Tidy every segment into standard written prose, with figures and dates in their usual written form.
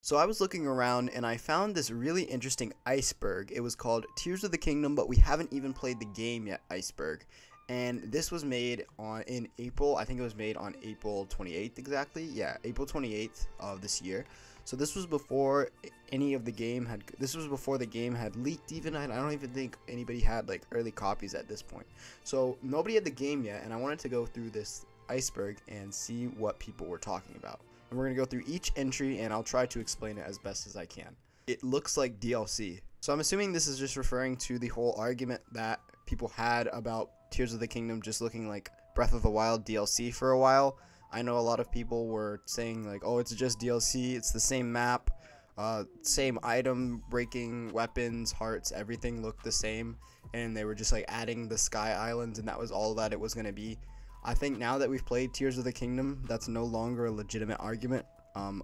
So I was looking around and I found this really interesting Iceberg. It was called Tears of the Kingdom, but we haven't even played the game yet, Iceberg. And this was made in April. I think it was made on April 28th exactly. Yeah, April 28th of this year. So this was before any of the game had this was before the game had leaked even. I don't even think anybody had like early copies at this point. So nobody had the game yet, and I wanted to go through this Iceberg and see what people were talking about. And we're going to go through each entry and I'll try to explain it as best as I can. It looks like DLC. So I'm assuming this is just referring to the whole argument that people had about Tears of the Kingdom just looking like Breath of the Wild DLC for a while. I know a lot of people were saying like, oh, it's just DLC, it's the same map, same item, breaking, weapons, hearts, everything looked the same. And they were just like adding the Sky Islands and that was all that it was going to be. I think now that we've played Tears of the Kingdom, that's no longer a legitimate argument.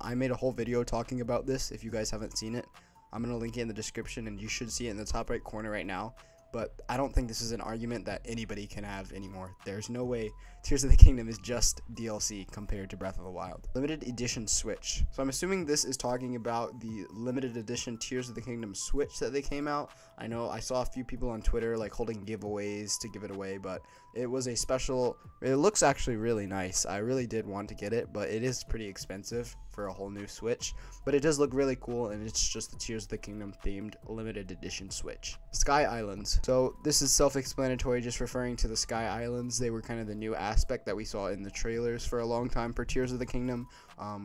I made a whole video talking about this. If you guys haven't seen it, I'm going to link it in the description and you should see it in the top right corner right now. But I don't think this is an argument that anybody can have anymore. There's no way Tears of the Kingdom is just DLC compared to Breath of the Wild. Limited edition Switch. So I'm assuming this is talking about the limited edition Tears of the Kingdom Switch that they came out. I know I saw a few people on Twitter like holding giveaways to give it away, but it was a special. It looks actually really nice. I really did want to get it, but it is pretty expensive for a whole new Switch. But it does look really cool, and it's just the Tears of the Kingdom themed limited edition Switch. Sky Islands. So this is self-explanatory, just referring to the Sky Islands. They were kind of the new aspect that we saw in the trailers for a long time for Tears of the Kingdom.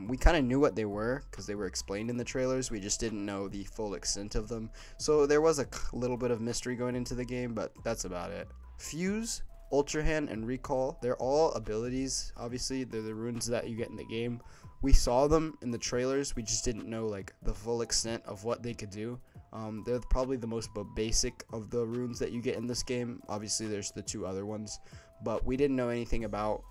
We kind of knew what they were because they were explained in the trailers. We just didn't know the full extent of them. So there was a little bit of mystery going into the game, but that's about it. Fuse, Ultra Hand, and Recall, they're all abilities. Obviously, they're the runes that you get in the game. We saw them in the trailers. We just didn't know like the full extent of what they could do. They're probably the most basic of the runes that you get in this game. Obviously, there's the two other ones, but we didn't know anything about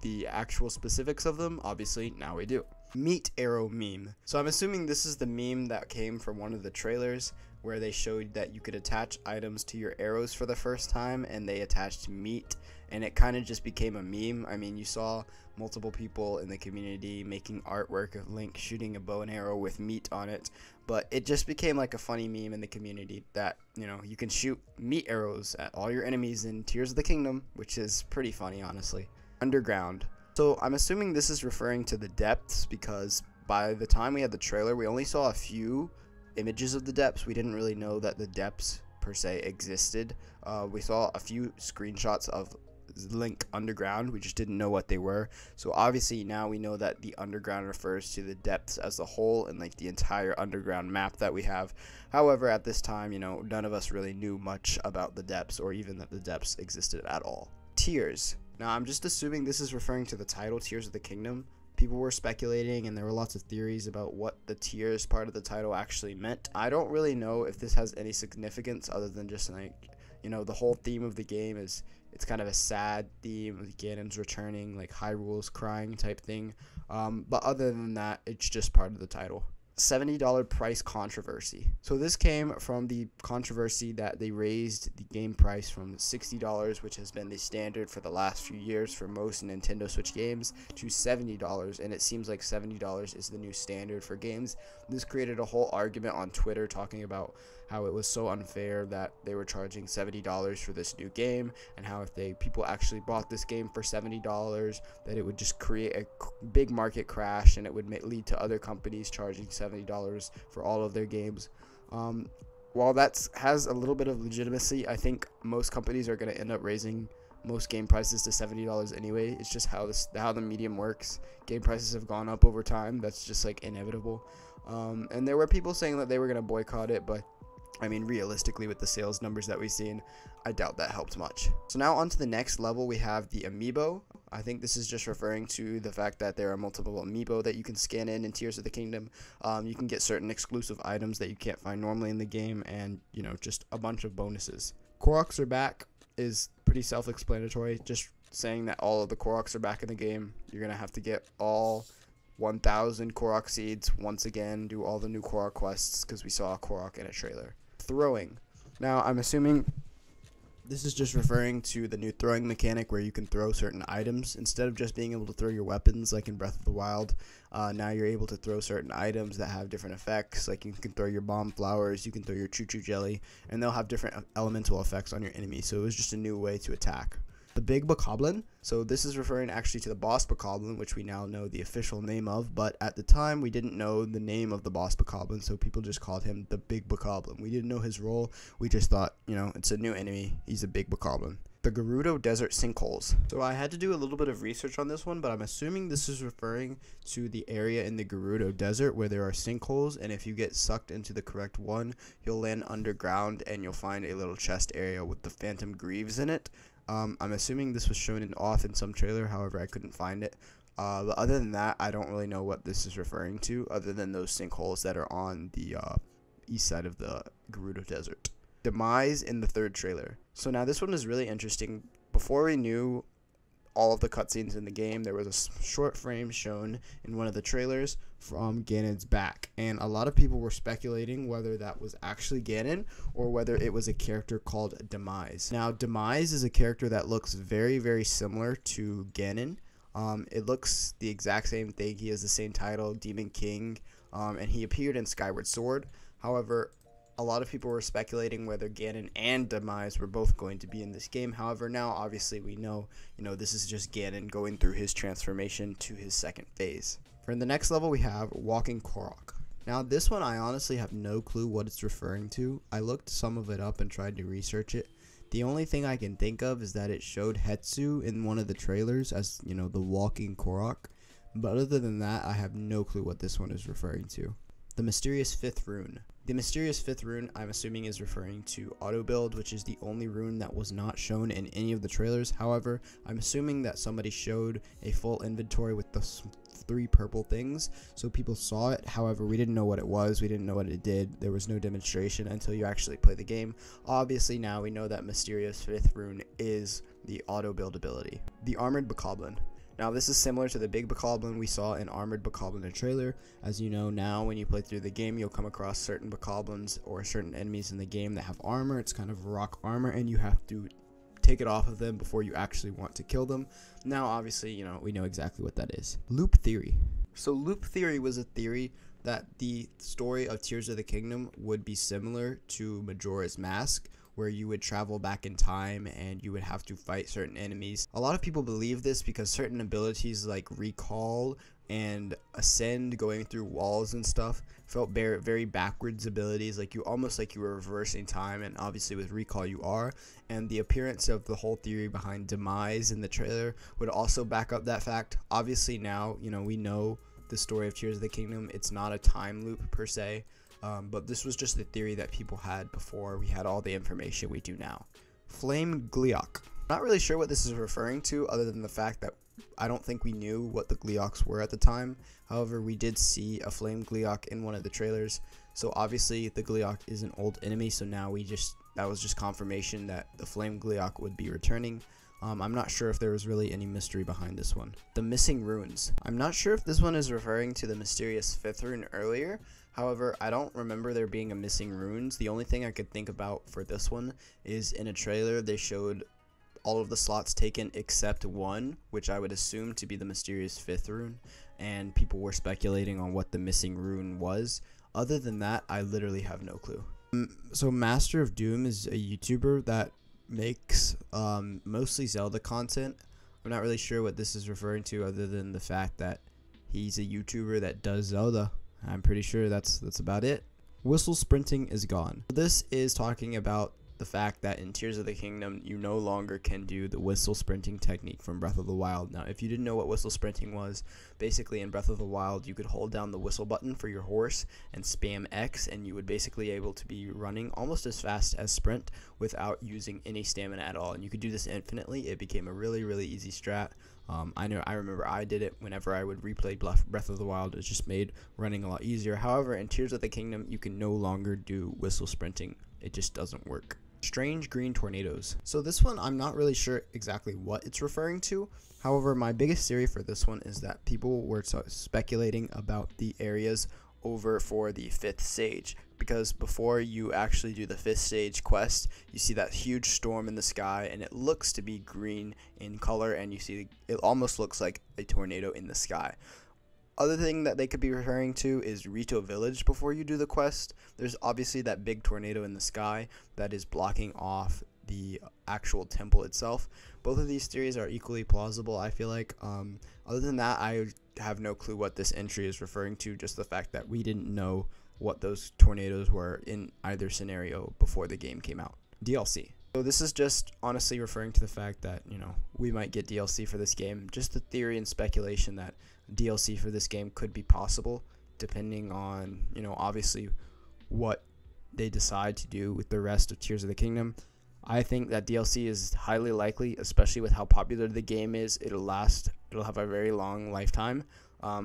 the actual specifics of them. Obviously, now we do. Meat arrow meme. So I'm assuming this is the meme that came from one of the trailers where they showed that you could attach items to your arrows for the first time, and they attached meat, and it kind of just became a meme. I mean, you saw multiple people in the community making artwork of Link shooting a bow and arrow with meat on it, but it just became like a funny meme in the community that, you know, you can shoot meat arrows at all your enemies in Tears of the Kingdom, which is pretty funny, honestly. Underground. So I'm assuming this is referring to the depths, because by the time we had the trailer, we only saw a few images of the depths. We didn't really know that the depths per se existed. We saw a few screenshots of Link underground. We just didn't know what they were. So obviously now we know that the underground refers to the depths as a whole and like the entire underground map that we have. However, at this time, you know, none of us really knew much about the depths or even that the depths existed at all. Tears. Now I'm just assuming this is referring to the title Tears of the Kingdom. People were speculating and there were lots of theories about what the tears part of the title actually meant. I don't really know if this has any significance other than just like, you know, the whole theme of the game is, it's kind of a sad theme with Ganon's returning, like Hyrule's crying type thing. But other than that, it's just part of the title. $70 price controversy. So this came from the controversy that they raised the game price from $60, which has been the standard for the last few years for most Nintendo Switch games, to $70, and it seems like $70 is the new standard for games. This created a whole argument on Twitter talking about how it was so unfair that they were charging $70 for this new game, and how if people actually bought this game for $70, that it would just create a big market crash and it would lead to other companies charging $70 for all of their games. While that has a little bit of legitimacy, I think most companies are going to end up raising most game prices to $70 anyway. It's just how the medium works. Game prices have gone up over time. That's just like inevitable. And there were people saying that they were going to boycott it, but I mean, realistically, with the sales numbers that we've seen, I doubt that helped much. So now on to the next level, we have the amiibo. I think this is just referring to the fact that there are multiple amiibo that you can scan in Tears of the Kingdom. You can get certain exclusive items that you can't find normally in the game, and, you know, just a bunch of bonuses. Koroks are back is pretty self-explanatory, just saying that all of the Koroks are back in the game. You're going to have to get all 1,000 Korok seeds once again, do all the new Korok quests, because we saw a Korok in a trailer. Throwing. Now, I'm assuming This is just referring to the new throwing mechanic where you can throw certain items. Instead of just being able to throw your weapons like in Breath of the Wild, now you're able to throw certain items that have different effects. Like you can throw your bomb flowers, you can throw your choo-choo jelly, and they'll have different elemental effects on your enemy. So it was just a new way to attack. The Big Bokoblin. So this is referring actually to the boss Bokoblin, which we now know the official name of, but at the time we didn't know the name of the boss Bokoblin, so people just called him the Big Bokoblin. We didn't know his role. We just thought, you know, it's a new enemy. He's a Big Bokoblin. The Gerudo Desert Sinkholes. So I had to do a little bit of research on this one, but I'm assuming this is referring to the area in the Gerudo Desert where there are sinkholes, and if you get sucked into the correct one, you'll land underground and you'll find a little chest area with the Phantom Greaves in it. I'm assuming this was shown off in some trailer, however I couldn't find it. But other than that, I don't really know what this is referring to, other than those sinkholes that are on the east side of the Gerudo Desert. Demise in the third trailer. So now this one is really interesting. Before we knew all of the cutscenes in the game, there was a short frame shown in one of the trailers from Ganon's back, and a lot of people were speculating whether that was actually Ganon or whether it was a character called Demise. Now Demise is a character that looks very, very similar to Ganon. It looks the exact same thing. He has the same title, Demon King, and he appeared in Skyward Sword. However, a lot of people were speculating whether Ganon and Demise were both going to be in this game. However, now obviously we know, this is just Ganon going through his transformation to his second phase. For the next level, we have Walking Korok. Now this one I honestly have no clue what it's referring to. I looked some of it up and tried to research it. The only thing I can think of is that it showed Hetsu in one of the trailers as, the Walking Korok. But other than that, I have no clue what this one is referring to. The Mysterious Fifth Rune. The Mysterious Fifth Rune, I'm assuming, is referring to Auto Build, which is the only rune that was not shown in any of the trailers. However, I'm assuming that somebody showed a full inventory with the 3 purple things, so people saw it. However, we didn't know what it was. We didn't know what it did. There was no demonstration until you actually play the game. Obviously, now we know that Mysterious Fifth Rune is the Auto Build ability. The Armored Bokoblin. Now this is similar to the Big Bokoblin we saw in Armored Bokoblin trailer. As you know now, when you play through the game, you'll come across certain Bokoblins or certain enemies in the game that have armor. It's kind of rock armor, and you have to take it off of them before you actually want to kill them. Now obviously, we know exactly what that is. Loop Theory. So Loop Theory was a theory that the story of Tears of the Kingdom would be similar to Majora's Mask, where you would travel back in time and you would have to fight certain enemies. A lot of people believe this because certain abilities like Recall and Ascend, going through walls and stuff, felt very backwards abilities, like you were reversing time, and obviously with Recall you are. And the appearance of the whole theory behind Demise in the trailer would also back up that fact. Obviously now, we know the story of Tears of the Kingdom. It's not a time loop per se. But this was just the theory that people had before we had all the information we do now. Flame Gleeok. Not really sure what this is referring to, other than the fact that I don't think we knew what the Gleeoks were at the time. However, we did see a Flame Gleeok in one of the trailers, so obviously the Gleeok is an old enemy, so now that was just confirmation that the Flame Gleeok would be returning. I'm not sure if there was really any mystery behind this one. The Missing Runes. I'm not sure if this one is referring to the Mysterious Fifth Rune earlier. However, I don't remember there being a Missing Runes. The only thing I could think about for this one is in a trailer they showed all of the slots taken except one, which I would assume to be the Mysterious Fifth Rune, and people were speculating on what the Missing Rune was. Other than that, I literally have no clue. So Master of Doom is a YouTuber that makes mostly Zelda content. I'm not really sure what this is referring to, other than the fact that he's a YouTuber that does Zelda. I'm pretty sure that's about it. Whistle sprinting is gone. This is talking about the fact that in Tears of the Kingdom, you no longer can do the whistle sprinting technique from Breath of the Wild. Now, if you didn't know what whistle sprinting was, basically in Breath of the Wild, you could hold down the whistle button for your horse and spam X, and you would basically able to be running almost as fast as sprint without using any stamina at all. And you could do this infinitely. It became a really easy strat. I remember I did it whenever I would replay Breath of the Wild. It just made running a lot easier. However, in Tears of the Kingdom, you can no longer do whistle sprinting. It just doesn't work. Strange green tornadoes. So this one, I'm not really sure exactly what it's referring to. However, my biggest theory for this one is that people were speculating about the areas over for the 5th stage, because before you actually do the 5th stage quest, you see that huge storm in the sky, and it looks to be green in color, and you see it almost looks like a tornado in the sky. Other thing that they could be referring to is Rito Village before you do the quest. There's obviously that big tornado in the sky that is blocking off the actual temple itself. Both of these theories are equally plausible, I feel like. Other than that, I have no clue what this entry is referring to, just the fact that we didn't know what those tornadoes were in either scenario before the game came out. DLC. So this is just honestly referring to the fact that, you know, we might get DLC for this game. Just the theory and speculation that DLC for this game could be possible, depending on, you know, obviously what they decide to do with the rest of Tears of the Kingdom. I think that DLC is highly likely, especially with how popular the game is. It'll have a very long lifetime,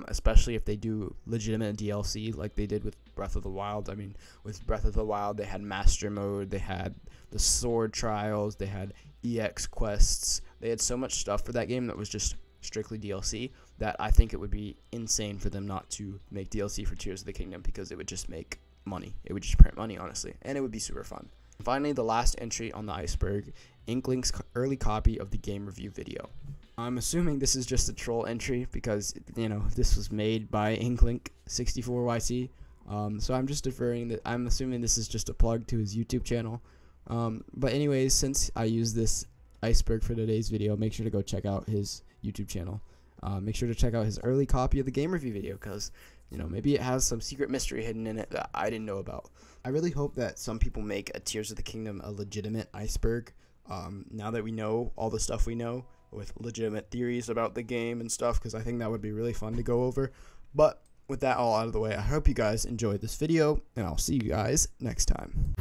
especially if they do legitimate DLC like they did with Breath of the Wild. I mean, with Breath of the Wild, they had Master Mode, they had the Sword Trials, they had EX quests. They had so much stuff for that game that was just strictly DLC that I think it would be insane for them not to make DLC for Tears of the Kingdom, because it would just make money. It would just print money, honestly, and it would be super fun. Finally, the last entry on the Iceberg, Inklink's early copy of the game review video. I'm assuming this is just a troll entry because, you know, this was made by Inklink 64YC. So I'm just deferring that. I'm assuming this is just a plug to his YouTube channel. But anyways, since I use this Iceberg for today's video, make sure to go check out his YouTube channel. Make sure to check out his early copy of the game review video, because, you know, maybe it has some secret mystery hidden in it that I didn't know about. I really hope that some people make a Tears of the Kingdom a legitimate Iceberg. Now that we know all the stuff we know, with legitimate theories about the game and stuff, because I think that would be really fun to go over. But with that all out of the way, I hope you guys enjoyed this video, and I'll see you guys next time.